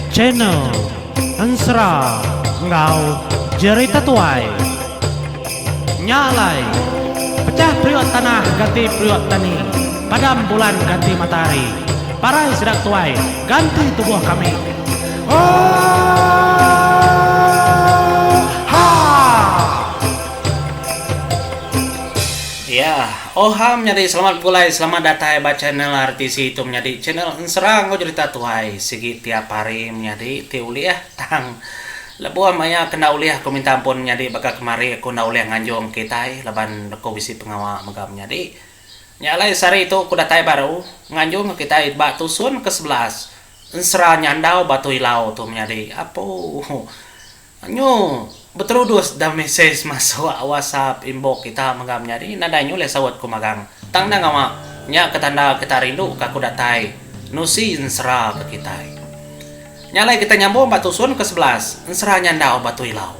Channel Ansra Ngau Jerita Tuai Nyalai Pecah priok tanah ganti priok tani, padam bulan ganti matahari, parai sedang tuai ganti tubuh kami. Ya, oham nyari selamat pulai, selamat datang ba channel RTC itu menjadi channel serang kau cerita tuai segi tiap hari menjadi tiuliah tang lebuah maya kena uliah aku minta ampun menjadi bakal kemari aku na uliah nganjong kita leban aku bisi pengawa megam menjadi nyalai sari itu aku datai baru nganjong kita batu sun ke-11 ensera nyandau batu hilau tuh menjadi apa nyo beterudus da message masuk WhatsApp inbox kita megam nyari nadanya oleh sawat ku magang tang na ngama nya ketanda kita rindu kaku datai nusi ensera ke kita nyalai kita nyambung batu sun ke-11 ensera nyandau batu hilau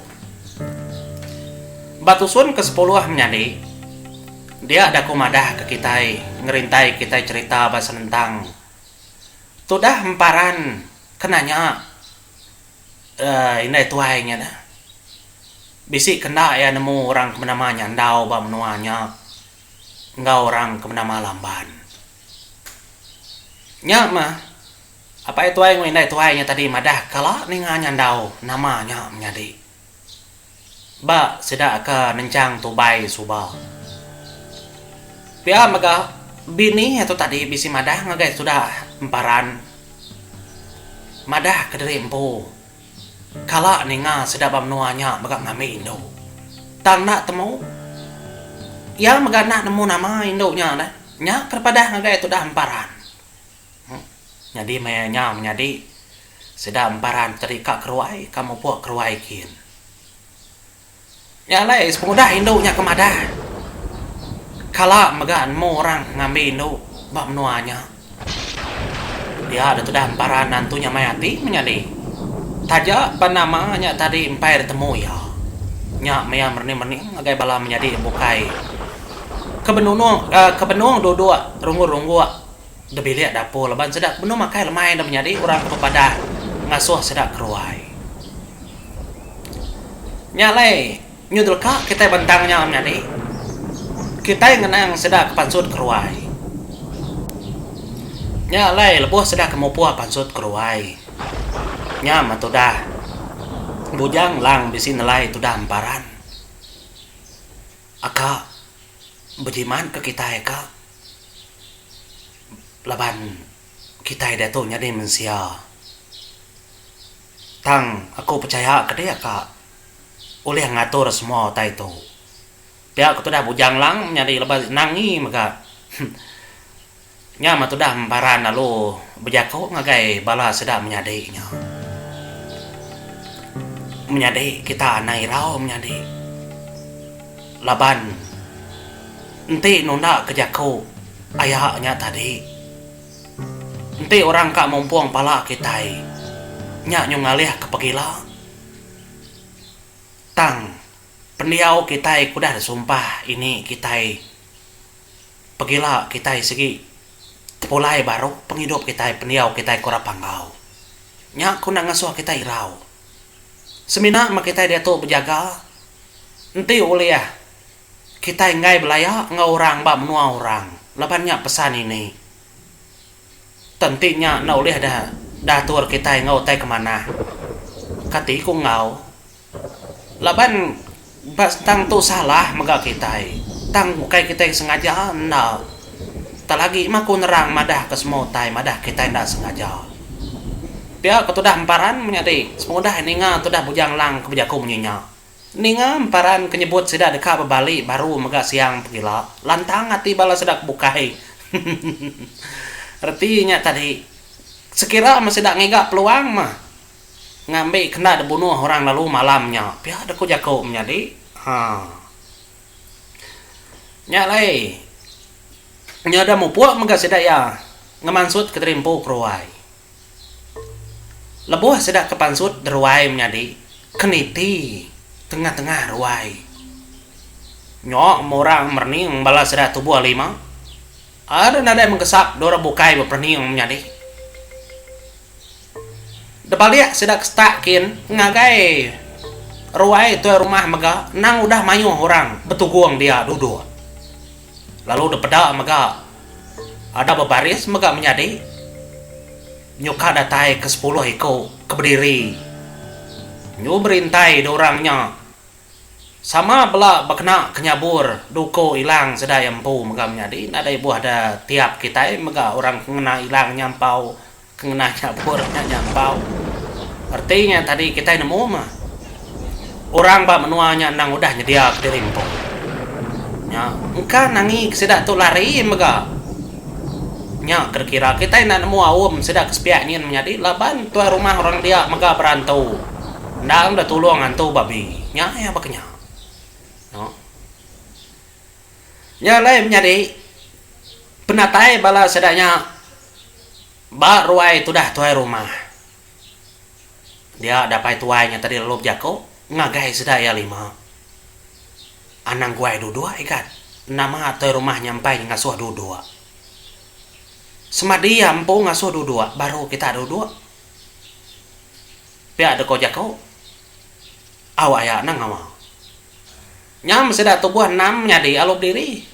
batu sun ke-10 menjadi dia ada kumadah ke kita ngerintai kita cerita bahasa tentang tudah emparan kenanya ini tuainya dah bisi kena ya nemu orang kemana nyandau ba menuanya enggak orang kemana lamban nya mah apa itu ai ngoi tuainya tadi madah kala ninga nyandau namanya menjadi ba sedak ke nencang tubai suba pia maga bini itu tadi bisi madah ngagai sudah emparan madah kederi empu kala ninga sedap nuanya maga ngami indo tang nak temu ya maga nak nemu nama indonya dah nya kepada ngagai itu dah emparan jadi mayanya menjadi sedap emparan terika keruai kamu puak keruai kin ya lai semudah indonya kemada kala maga nemu orang ngambil indo bab nuanya dia ada tu dah emparan nantunya mayati menjadi taja panamanya tadi empai temu ya nya maya merni agai bala menjadi bukai kebenung dua runggu debi lihat dapur leban sedak benung makai lemai dah menjadi orang kepada ngasuh sedak keruai nya lai nyudul ka kita bentangnya menjadi kita ngenang sedak pansut keruai nya lai lebuh sedak kemupuah pansut keruai nya matu dah bujang lang bisi nelai tu dah emparan aka bejiman ke kita eka laban kita datunya di mensia tang aku percaya ke dia kak oleh ngatur semua tai itu dia aku tu dah bujang lang menjadi lebat nangi maka nya matu dah emparan lalu berjakau ngagai bala sedap menyadainya menjadi kita naik rau menjadi laban enti nunda kejaku ayahnya tadi enti orang kak mumpung pala kita nyak nyungalih ke pegila tang pendiau kita kudah sumpah ini kita pegila kita segi pulai baru penghidup kita pendiau kita korapanggau nyak kuna ngasuh kita irau semina mak kita dia tu berjaga enti oleh ya kita ngai belaya ngau orang ba menua orang labannya pesan ini tentinya na oleh dah datur kita ngau tai kemana kati ku ngau laban bas tang tu salah maga kita tang bukai kita sengaja na tak lagi mak ku nerang madah ke semua tai madah kita ndak sengaja dia ketudah emparan menyati semudah ninga tudah bujang lang kebijaku menyinya ninga emparan kenyebut sedak dekat berbalik baru mega siang pegila lantang hati bala sedak bukai artinya tadi sekira masih dak ngegak peluang mah ngambil kena dibunuh orang lalu malamnya pihak ada kujaku menjadi nyalai nyada mupuak mega sedak ya ngemansut keterimpu keruai lebuh sedak kepansut deruai menjadi keniti tengah-tengah ruai nyok morang merning bala sedak tubuh lima Ada nada yang mengkesap dora bukai berperni menjadi. Depalia sedak stakin ngagai ruai tu rumah maga nang udah mayu orang betuguang dia duduk. Lalu depeda maga ada berbaris maga menjadi nyuka datai ke 10 iko ke berdiri. Nyu berintai dorangnya sama bela bakna kenyabur duko ilang sedaya empu maga menjadi nada ibu ada tiap kita maga orang kena ilang nyampau kena nyabur nyampau. Artinya tadi kita nemu mah orang bak menuanya nang udah nyedia ke dirimpo. Ya, engka nangi sedak tu lari maga. Nya kira-kira kita nak nemu awam sedak kespiaknya menjadi laban tu rumah orang dia maga berantau. Ndang dah tolong antu babi. Nya ya baknya. No. Ya lain menjadi penatai bala sedaknya ba ruai tu dah tuai rumah. Dia dapat tuainya tadi lalu jako ngagai sedaya 5. Anang guai dua ikat. Nama tuai rumah nyampai ngasuh dua. Semadi ampu ngasuh dua baru kita dua. Pia ada kau jako. Awak ya nang ngama. Nyam sedak tubuh 6 nyadi alop diri.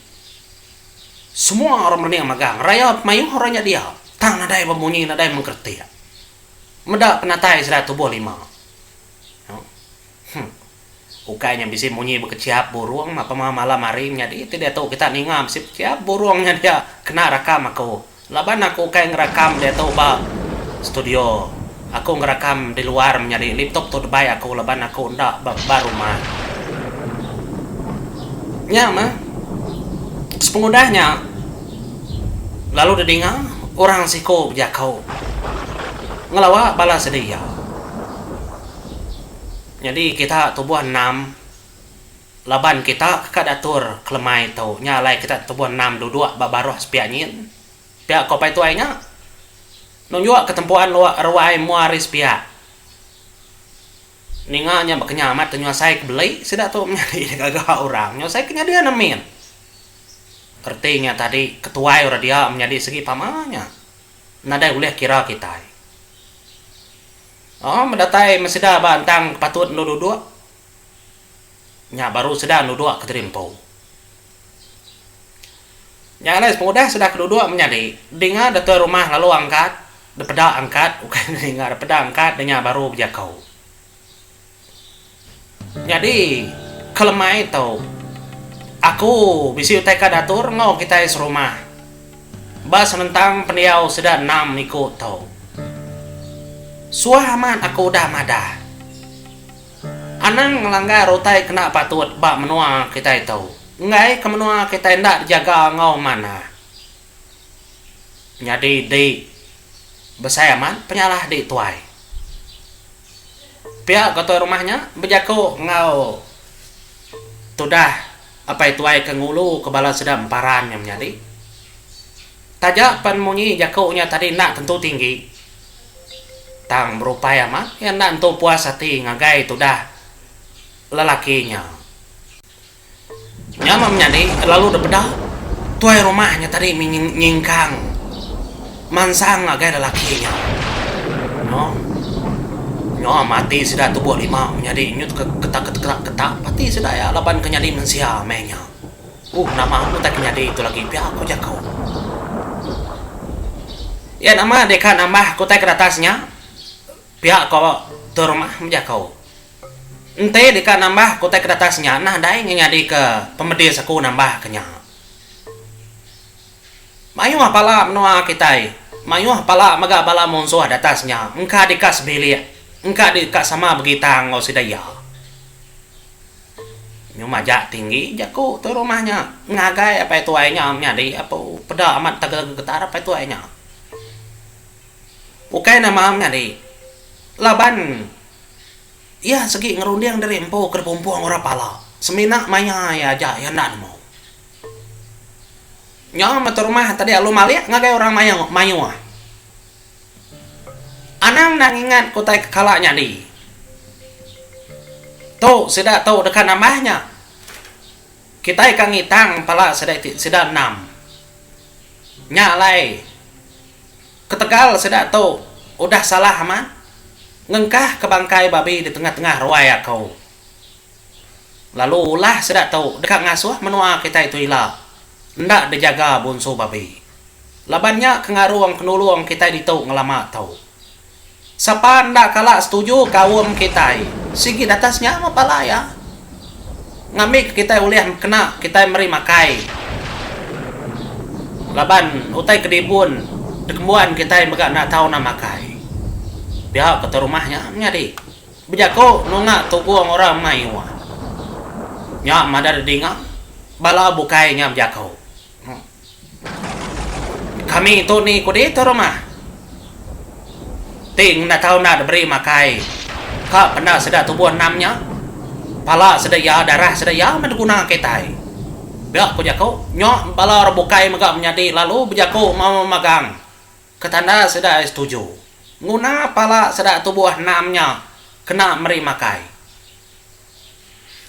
Semua orang berniang magang. Raya mayu orangnya dia. Tang nadai berbunyi nadai mengerti. Medak penatai sedak tubuh 5. Ukainya bisa bunyi berkeciap burung apa malam hari jadi tidak tahu kita ningam sip ciap burungnya dia kena rakam aku. Laban aku kayak ngerakam dia tahu ba studio. Aku ngerakam di luar menjadi laptop tu debai aku laban aku ndak baru mah. Nya mah sepengudahnya lalu didengar orang siko jakau ngelawa bala sedia. Jadi kita tubuh 6 laban kita kadatur kelemai tau nyalai kita tubuh 6 duduk babaroh sepianyin pihak kopai tuainya nunjuk ketempuan ruai muaris pihak ninganya berkenyamat nyuasai kebeli sudah tuh menjadi gagah orang nyuasai kenya dia nemin artinya tadi ketuai orang dia menjadi segi pamannya nada boleh kira kita. Oh, mendatai masih dah bantang patut dua. Nya baru sudah dua ke terimpau. Nya les mudah sudah kedua menjadi. Dengar datuk rumah lalu angkat, depeda angkat, bukan dengar depeda angkat, dengar baru berjakau. Jadi kelemai tau. Aku bisi utai datur ngau kita serumah. Bas tentang peniau sudah 6 ikut tau. Suaman aku udah madah. Anang ngelanggar rotai kena patut bak menua kita itu. Ngai ke menua kita ndak jaga ngau mana. Jadi di besayaman penyalah di tuai. Pihak ketua rumahnya berjaku ngau. Tudah apa itu tuai ke ngulu ke bala sedang paran yang menjadi. Tajak penmunyi jakunya tadi nak tentu tinggi. Tang berupaya mah yang nanti puas hati ngagai itu dah lelakinya nyama menjadi lalu depeda tuai rumahnya tadi nyingkang mansang ngagai lelakinya no mati sudah tubuh 5 menjadi nyut ketak pati sudah ya laban kenyadi mensia menya nama aku tak kenyadi itu lagi pihak aku jakau ya nama deka nambah aku tak ke atasnya pihak kau tu rumah menjakau. Ente dika nambah kota ke atasnya, nah dai nyadi ke pemedis aku nambah kenya. Mayu apala menua kita, mayu apala maga bala monsuah di atasnya, engka dikas belia, engka dikas sama begita ngau sidaya. Nyuma jak tinggi, jaku tu rumahnya, ngagai apa itu ainya nyadi apa peda amat getar apa itu ainya. Ukai nama nyadi. Laban ya segi ngerundiang dari empo ke pumpuang ora pala semina maya ya aja ya ndak mau nyama mata rumah tadi alu malia ngagai orang mayu anang nang ingat kutai kalanya di tuh sudah tahu dekat namanya kita ikan ngitang pala sudah 6 Nyalai ketegal sedak tu udah salah man ngengkah ke bangkai babi di tengah-tengah ruaya kau. Lalu ulah sedak tu dekat ngasuh menua kita itu ilah ndak dijaga bonso babi. Labannya kengaruang kenuluang kita ditu ngelama tau. Siapa ndak kalah setuju kawum kita sigi atasnya apa palaya ngamik kita ulih kena kita meri makai. Laban utai kedibun dekembuan kita megak nak tahu nama makai. Biar ke rumahnya nyadi. Bejako nunga tubuang orang maiwa. Nya madar dinga bala bukai nya bejako. Kami itu ni kudi tu rumah. Ting nak tahu nak beri makai. Kak pernah sedar tubuh namnya. Pala sedaya darah sedaya menggunakan kita. Biar bejako nyok bala bukai megak menyadi lalu bejako mau magang. Ketanda sudah setuju. Nguna pala sudah tubuh namnya kena meri makai.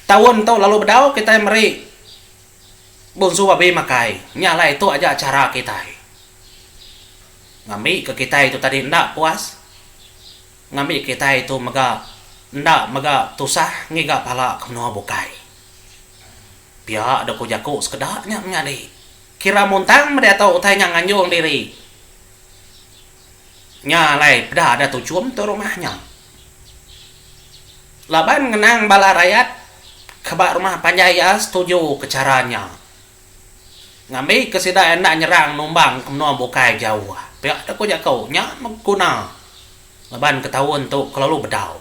Tahun tu lalu bedau kita meri bonsu babi makai. Nyala itu aja cara kita. Ngambil ke kita itu tadi ndak puas. Ngambil kita itu mega tusah ngiga pala kena bukai. Biar ada kujaku sekedaknya menyadi. Kira muntang mereka tahu tanya nganjung diri. Nyalai dah ada tujuan tu rumahnya. Laban ngenang bala rakyat kebak rumah panjaya setuju ke caranya. Ngambil kesida enak nyerang numbang kemana bukai jauh. Biar ada kujaku nya mengguna. Laban ketahuan tu kalau bedau.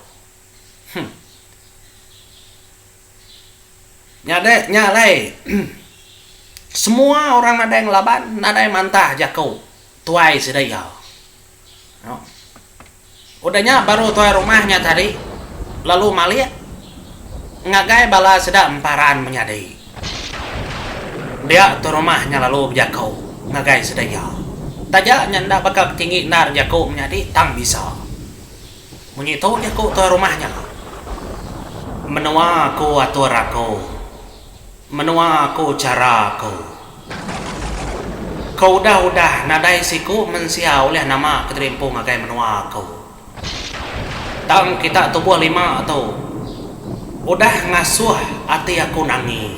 Nyalai semua orang nada yang laban nada yang mantah jakau tuai sedaya no. Udahnya baru tuai rumahnya tadi lalu maliak ngagai bala sedang emparan menyadai dia tu rumahnya lalu jakau ngagai sedaya tajak nyanda bakal tinggi nar jakau menyadi tang bisa menyitu jakau tuai rumahnya menua aku atur aku menua aku cara aku. Kau udah nadai siku mensia oleh nama keterimpung agai menua aku. Tang kita tubuh lima atau udah ngasuh hati aku nangi.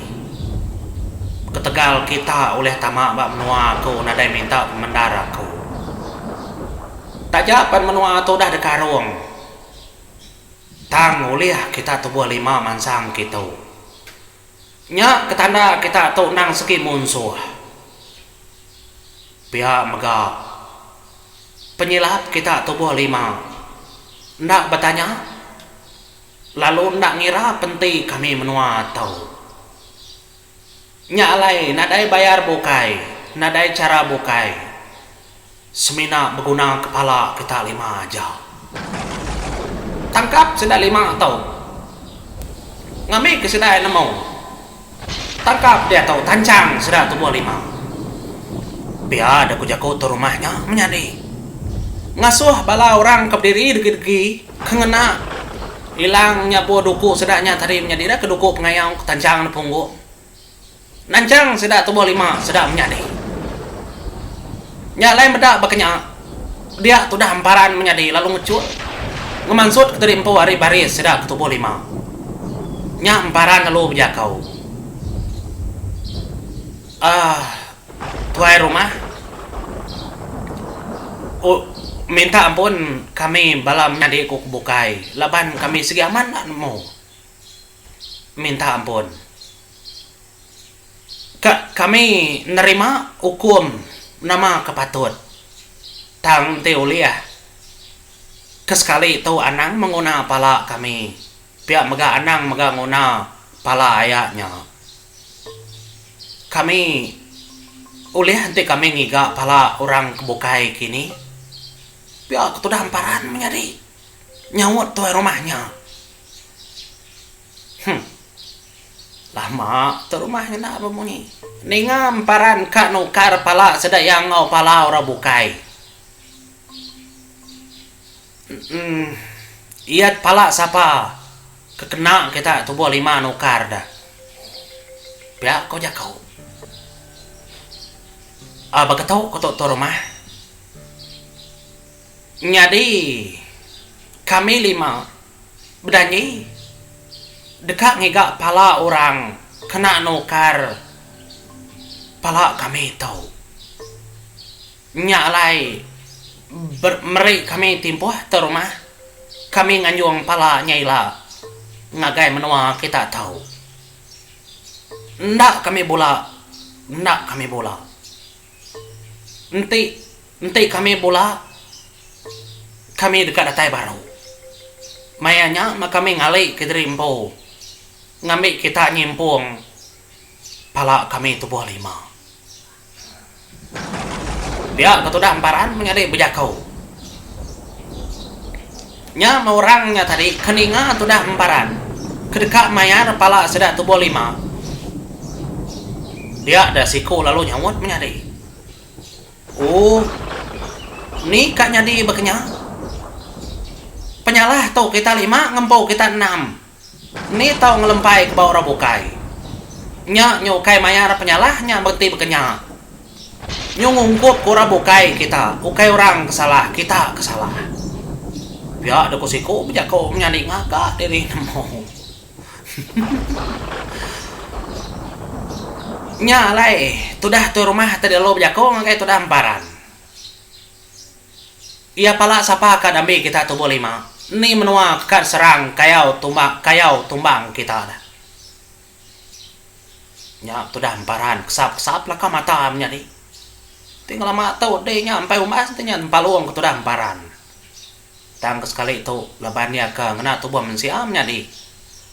Ketegal kita oleh tamak bak menua aku nadai minta mendara aku. Tajapan menua tu dah dekarung. Tang oleh kita tubuh lima mansang kita. Nya ketanda kita tu nang seki munsuh. Pihak mega penyilap kita tubuh lima. Ndak bertanya. Lalu ndak ngira penting kami menua tahu. Nya alai nadai bayar bukai, nadai cara bukai. Semina berguna kepala kita lima aja. Tangkap sudah lima tahu. Ngambil ke sudah enam. Tangkap dia tahu tancang sudah tubuh lima. Biar ada kujaku tu rumahnya menyadi. Ngasuh bala orang keberdiri degi-degi kengena hilangnya buah duku sedaknya tadi menyadi dah ke duku pengayang tancang punggu. Nancang sudah tubuh lima sudah menyadi. Nyalai bedak bakanya dia tu dah hamparan menyadi lalu ngecut ngemansut ke terimpu hari baris sudah ke tubuh lima. Nya hamparan lalu berjakau. Tuai rumah minta ampun kami bala menyadi ku bukai laban kami segi aman mau minta ampun kami nerima hukum nama kepatut tang teolia kesekali tu anang menguna pala kami pihak mega anang mega nguna pala ayahnya kami oleh nanti kami ngiga pala orang kebukai kini pihak tu dah hamparan menyadi nyawut tuai rumahnya lama tu rumahnya nak berbunyi ninga hamparan kak nukar pala sedayang ngau pala orang bukai iat pala siapa kekena kita tubuh lima nukar dah pihak kau jakau Bagataw ko to rumah. Jadi kami 5 berdanyi dekat ngigak pala orang kena nukar pala kami tahu. Nyalai meri kami timpuh ke rumah. Kami nganjung pala nyaila ngagai menua kita tahu. Ndak kami bola. Nanti kami bola. Kami dekat datai baru. Mayanya maka kami ngalih ke Derimpo. Ngambil kita nyimpung pala kami tubuh 5. Dia ketudah emparan menyadik bejakau. Nya orangnya tadi keninga tudah emparan. Kedekat mayar pala sedak tubuh 5. Dia ada siku lalu nyawut menyadik. Oh, ni kak nyadi bekenya. Penyalah tau kita 5, ngempau kita 6. Ni tau ngelempai ke bawah rabukai. Nya nyukai mayar penyalah nya bekti bekenya. Nyungungkup ku rabukai kita. Ukai orang kesalah, kita kesalah. Ya ada kusiku bejako menyadi ngagak diri nemo. Nya lai, tudah tu rumah tadi lo bejako ngagai tudah emparan. Ia pala sapa kadambi kita tubuh 5. Ni menua kad serang kayau tumbang kita dah. Nya tudah emparan kesap lah ka mata menyadi. Tinggal mata deh nya sampai umas tanya paluang ke tudah emparan. Tang sekali itu lebannya ke ngena tubuh mensiam menyadi.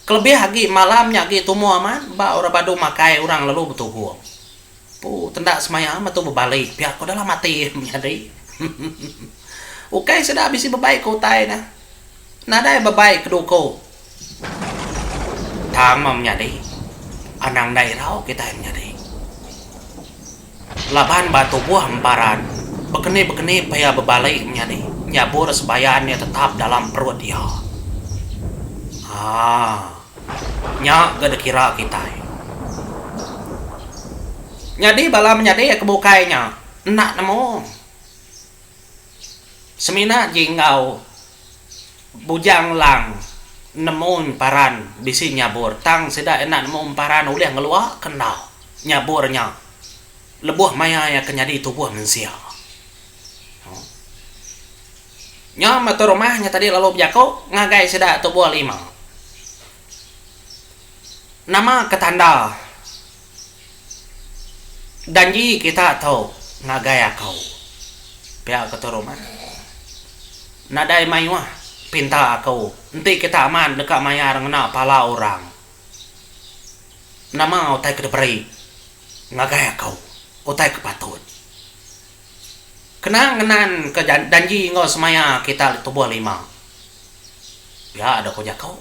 Kelebih lagi malamnya lagi tumu aman ba ora badu makai orang lalu betugu. Pu tendak semayam tu berbalik pihak ko dalam mati menyadi. Ukai sudah habis bebaik ko tay na. Nadai bebaik keduko. Tang menyadi. Anang daerah kita menyadi. Laban batu buah emparan. Bekeni paya berbalik menyadi. Nyabur sebayannya tetap dalam perut dia. Nya gak kira kita. Nyadi bala menyadi kebukainya. Nak nemu. Semina jinggau. Bujang lang. Nemu paran. Bisi nyabur. Tang sedak enak nemu paran. Uliah ngeluar kenal. Nyaburnya. Lebuh maya yang kenyadi tubuh manusia. Nya mata rumahnya tadi lalu bejako. Ngagai sedak tubuh 5. Nama ketanda. Danji kita tahu ngagaya kau. Pihak keturungan. Nadai mayuah pinta aku. Nanti kita aman dekat mayar ngena pala orang. Nama utai kedeberi. Ngagaya kau. Utai kepatut. Kenang ke danji ngau semaya kita tubuh 5. Ya ada koja kau.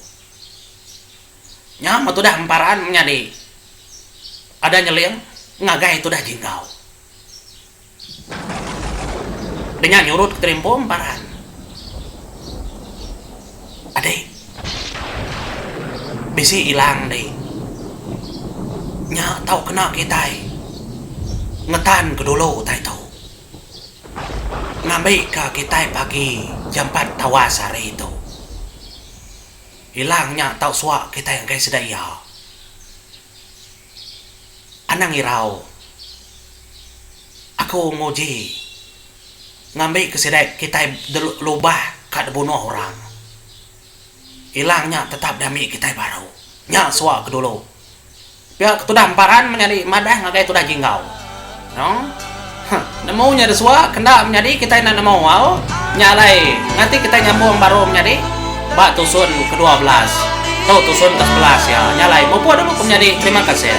Nya matu dah emparan menyadi. Ada nyeliang ngagai itu dah jinggau. Dengan nyurut keterimpo emparan. Adik. Bisi hilang deh. Nya tahu kena kita. Ngetan ke dulu tai tahu. Ngambil ke kita pagi jam 4 tawas hari itu. Hilangnya tau suak kita yang guys sedaya. Anang irau. Aku ngoji. Ngambil kesedek kita lubah kat bunuh orang. Hilangnya tetap dami kita baru. Nya suak ke dulu. Pihak ketudah emparan menyadi madah ngagai tudah jinggau. No? Nemunya ada suak kena menyadi kita nak nemu wow. Nyalai. Nanti kita nyambung baru menyadi. Bak tusun ke-12. Tuh tusun ke-11 ya. Nyalai. Bopo ada menjadi. Terima kasih.